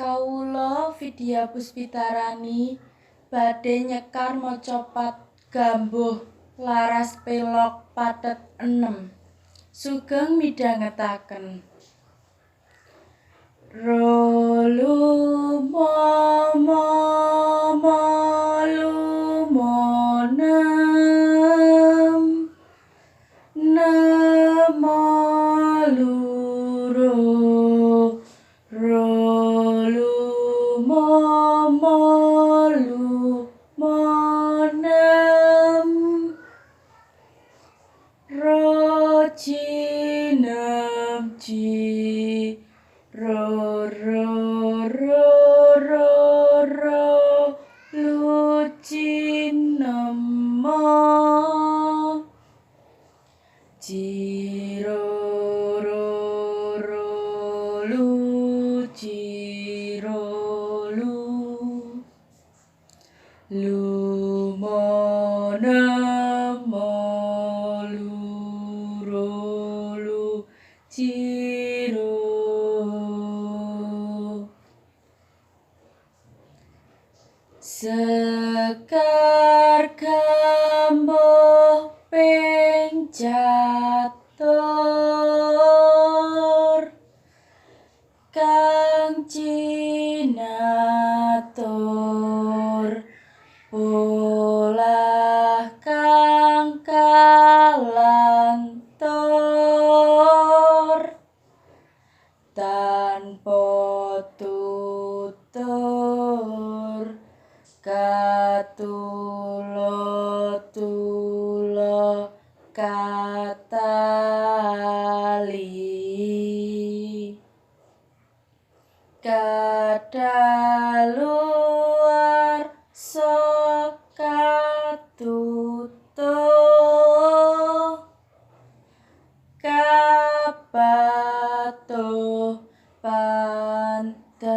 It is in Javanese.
Kawula Vidya Puspitarani badhe nyekar maca gambuh laras pelok pathet 6. Sugeng midhangetaken. Sekar gambuh ping catur kang cinatur polah kang kalantur tanpa tutur katulo-tulo katali kadaluar sokatutuh kapatuh pandati